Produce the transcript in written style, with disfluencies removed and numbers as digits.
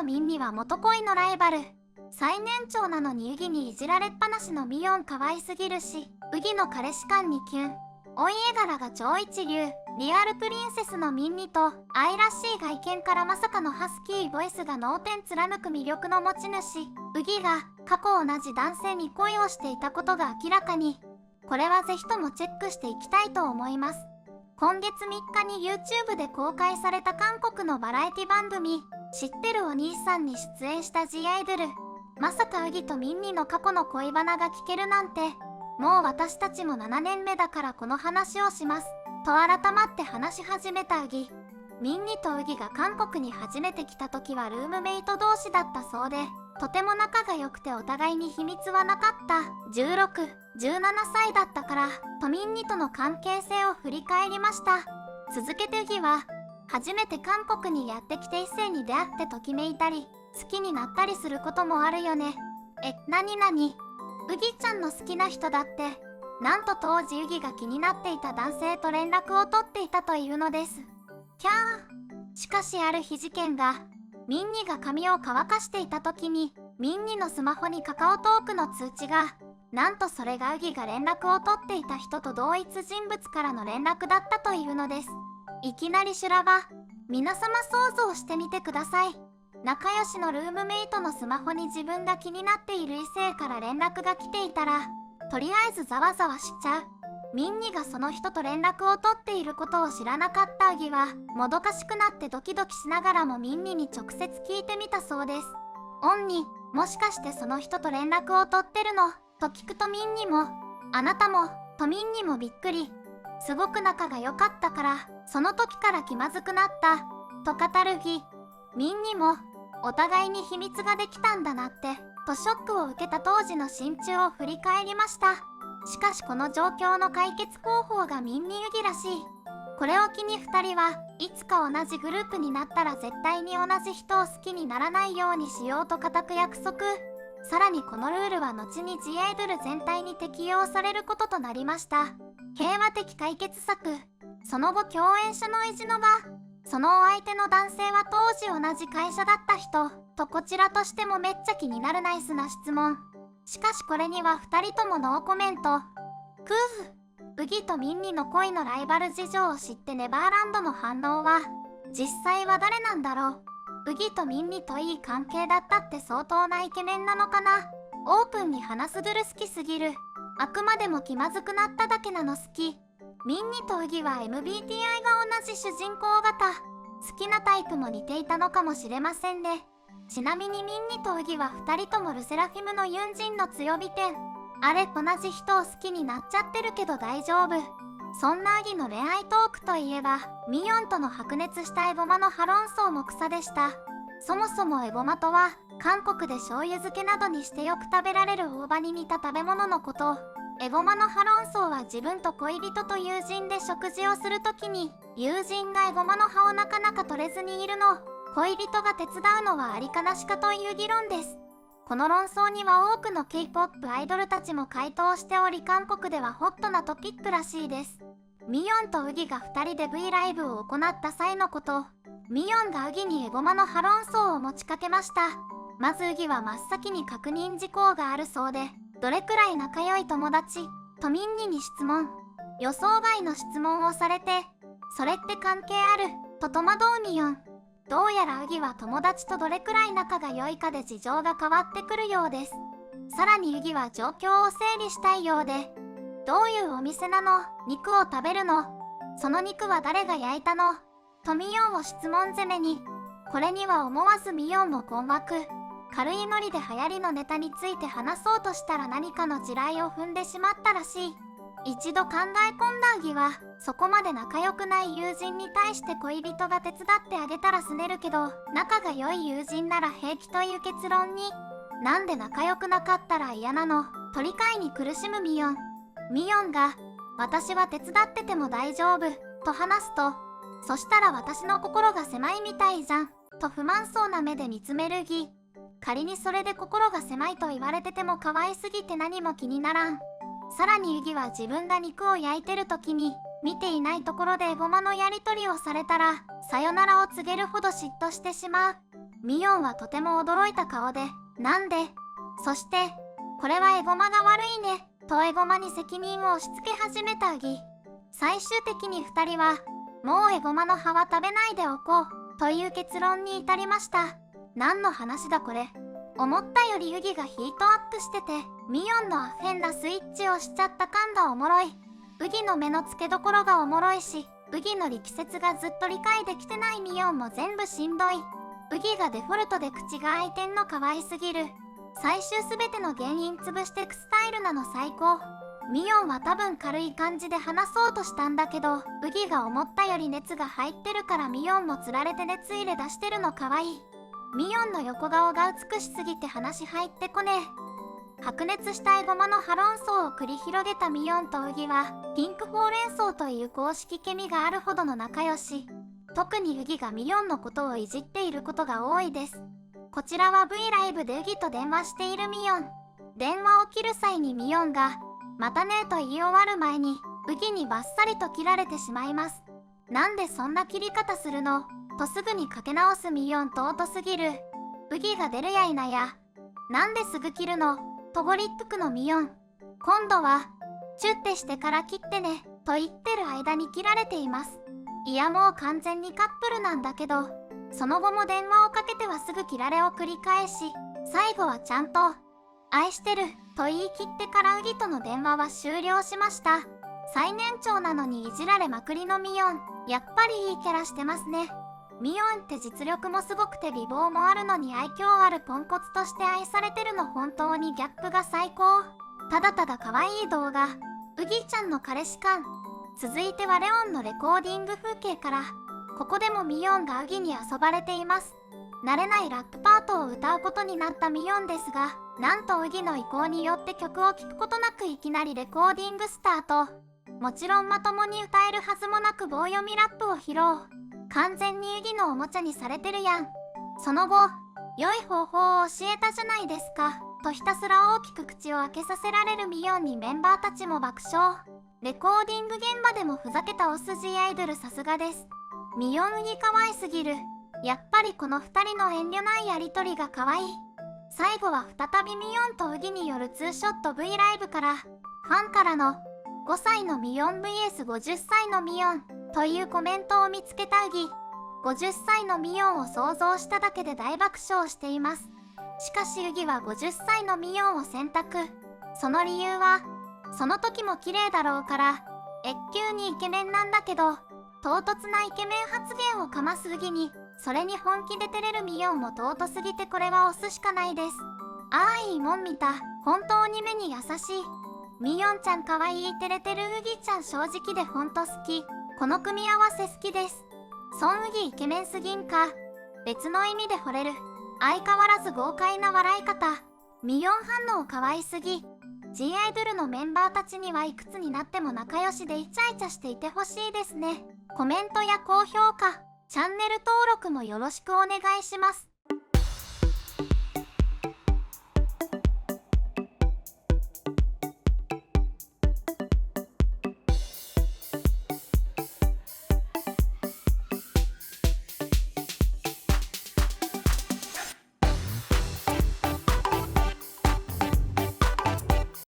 とミンには元恋のライバル。最年長なのにウギにいじられっぱなしのミヨン可愛すぎるし、ウギの彼氏感にキュン。お家柄が超一流、リアルプリンセスのミンニと、愛らしい外見からまさかのハスキーボイスが脳天貫く魅力の持ち主、ウギが過去同じ男性に恋をしていたことが明らかに。これはぜひともチェックしていきたいと思います。今月3日に YouTube で公開された韓国のバラエティ番組、知ってるお兄さんに出演した G アイドル。まさかウギとミンニの過去の恋バナが聞けるなんて。もう私たちも7年目だからこの話をします。と改まって話し始めたウギ。ミンニとウギが韓国に初めて来た時はルームメイト同士だったそうで、とても仲が良くてお互いに秘密はなかった。16、17歳だったから、とミンニとの関係性を振り返りました。続けてウギは、初めて韓国にやってきて異性に出会ってときめいたり、好きになったりすることもあるよね。なになに？ウギちゃんの好きな人だって、なんと当時ウギが気になっていた男性と連絡を取っていたというのです。キャー。しかしある日事件が、ミンニが髪を乾かしていた時に、ミンニのスマホにカカオトークの通知が、なんとそれがウギが連絡を取っていた人と同一人物からの連絡だったというのです。いきなり修羅場。皆様想像してみてください。仲良しのルームメイトのスマホに自分が気になっている異性から連絡が来ていたら、とりあえずざわざわしちゃう。ミンニがその人と連絡を取っていることを知らなかったウギは、もどかしくなってドキドキしながらもミンニに直接聞いてみたそうです。オンに、もしかしてその人と連絡を取ってるの？と聞くとミンニも、あなたも、とミンニもびっくり。すごく仲が良かったから、その時から気まずくなった。と語るウギ。ミンニも、お互いに秘密ができたんだなって、とショックを受けた当時の心中を振り返りました。しかしこの状況の解決方法がミンニウギらしい。これを機に2人はいつか同じグループになったら絶対に同じ人を好きにならないようにしようと固く約束。さらにこのルールは後に G アイドル全体に適用されることとなりました。平和的解決策。その後共演者の意地の場。そのお相手の男性は当時同じ会社だった人とこちらとしてもめっちゃ気になるナイスな質問。しかしこれには2人ともノーコメント。クーフ。ウギとミンニの恋のライバル事情を知ってネバーランドの反応は、実際は誰なんだろう。ウギとミンニといい関係だったって相当なイケメンなのかな。オープンに話すぐる好きすぎる。あくまでも気まずくなっただけなの好き。ミンニとウギは MBTI が同じ主人公型。好きなタイプも似ていたのかもしれませんね。ちなみにミンニとウギは2人ともルセラフィムのユンジンの強火点。あれ同じ人を好きになっちゃってるけど大丈夫。そんなウギの恋愛トークといえば、ミヨンとの白熱したエゴマのハロンソウも草でした。そもそもエゴマとは、韓国で醤油漬けなどにしてよく食べられる大葉に似た食べ物のこと。エゴマのハロンソウは自分と恋人と友人で食事をするときに、友人がエゴマの葉をなかなか取れずにいるの。恋人が手伝うのはありかなしかという議論です。この論争には多くの K-POP アイドルたちも回答しており、韓国ではホットなトピックらしいです。ミヨンとウギが2人で V ライブを行った際のこと。ミヨンがウギにエゴマのハロンソウを持ちかけました。まずウギは真っ先に確認事項があるそうで、どれくらい仲良い友達とミンニに質問。予想外の質問をされて、それって関係あると戸惑うミヨン。どうやらウギは友達とどれくらい仲が良いかで事情が変わってくるようです。さらにウギは状況を整理したいようで、どういうお店なの？肉を食べるの？その肉は誰が焼いたの？とミヨンを質問攻めに。これには思わずミヨンも困惑。軽いノリで流行りのネタについて話そうとしたら何かの地雷を踏んでしまったらしい。一度考え込んだウギは、そこまで仲良くない友人に対して恋人が手伝ってあげたら拗ねるけど、仲が良い友人なら平気という結論に。なんで仲良くなかったら嫌なの？と理解に苦しむミヨン。ミヨンが、私は手伝ってても大丈夫、と話すと、そしたら私の心が狭いみたいじゃん、と不満そうな目で見つめるウギ。仮にそれで心が狭いと言われてても可愛すぎて何も気にならん。さらにウギは自分が肉を焼いてる時に、見ていないところでエゴマのやり取りをされたら、さよならを告げるほど嫉妬してしまう。ミヨンはとても驚いた顔で、なんで？そして、これはエゴマが悪いね、とエゴマに責任を押し付け始めたウギ。最終的に2人は、もうエゴマの葉は食べないでおこう、という結論に至りました。何の話だこれ。思ったよりウギがヒートアップしてて、ミヨンのアフェンダスイッチをしちゃった感がおもろい。ウギの目の付けどころがおもろいし、ウギの力説がずっと理解できてないミヨンも全部しんどい。ウギがデフォルトで口が開いてんの可愛すぎる。最終すべての原因潰してくスタイルなの最高。ミヨンは多分軽い感じで話そうとしたんだけど、ウギが思ったより熱が入ってるからミヨンもつられて熱入れ出してるの可愛い。ミヨンの横顔が美しすぎて話入ってこねえ。白熱したエゴマの葉論争を繰り広げたミヨンとウギは、ピンクほうれん草という公式ケミがあるほどの仲良し。特にウギがミヨンのことをいじっていることが多いです。こちらは V ライブでウギと電話しているミヨン。電話を切る際にミヨンが、またねと言い終わる前に、ウギにバッサリと切られてしまいます。なんでそんな切り方するの？とすぐにかけ直すミヨン尊すぎる。ウギが出るやいなや。なんですぐ切るの？とごりっぷくのミヨン。今度は、チュッてしてから切ってね、と言ってる間に切られています。いやもう完全にカップルなんだけど、その後も電話をかけてはすぐ切られを繰り返し、最後はちゃんと、愛してる、と言い切ってからウギとの電話は終了しました。最年長なのにいじられまくりのミヨン、やっぱりいいキャラしてますね。ミヨンって実力もすごくて美貌もあるのに愛嬌あるポンコツとして愛されてるの本当にギャップが最高。ただただ可愛い動画、ウギちゃんの彼氏感。続いてはレオンのレコーディング風景から、ここでもミヨンがウギに遊ばれています。慣れないラップパートを歌うことになったミヨンですが、なんとウギの意向によって曲を聴くことなくいきなりレコーディングスタート。もちろんまともに歌えるはずもなく棒読みラップを披露。完全にウギのおもちゃにされてるやん。その後、良い方法を教えたじゃないですか、とひたすら大きく口を開けさせられるミヨンにメンバーたちも爆笑。レコーディング現場でもふざけたお筋アイドルさすがです。ミヨンウギ可愛すぎる。やっぱりこの2人の遠慮ないやりとりが可愛い。最後は再びミヨンとウギによるツーショット V ライブから、ファンからの5歳のミヨン vs50 歳のミヨンというコメントを見つけたウギ。50歳のミヨンを想像しただけで大爆笑しています。しかしウギは50歳のミヨンを選択。その理由は、その時も綺麗だろうから、越級にイケメンなんだけど、唐突なイケメン発言をかますウギに、それに本気で照れるミヨンも尊すぎてこれは押すしかないです。ああいいもん見た。本当に目に優しい。ミヨンちゃんかわいい照れてるウギちゃん正直でほんと好き。この組み合わせ好きです。ソンウギイケメンすぎんか。別の意味で惚れる。相変わらず豪快な笑い方。ミヨン反応かわいすぎ。G アイドルのメンバーたちにはいくつになっても仲良しでイチャイチャしていてほしいですね。コメントや高評価、チャンネル登録もよろしくお願いします。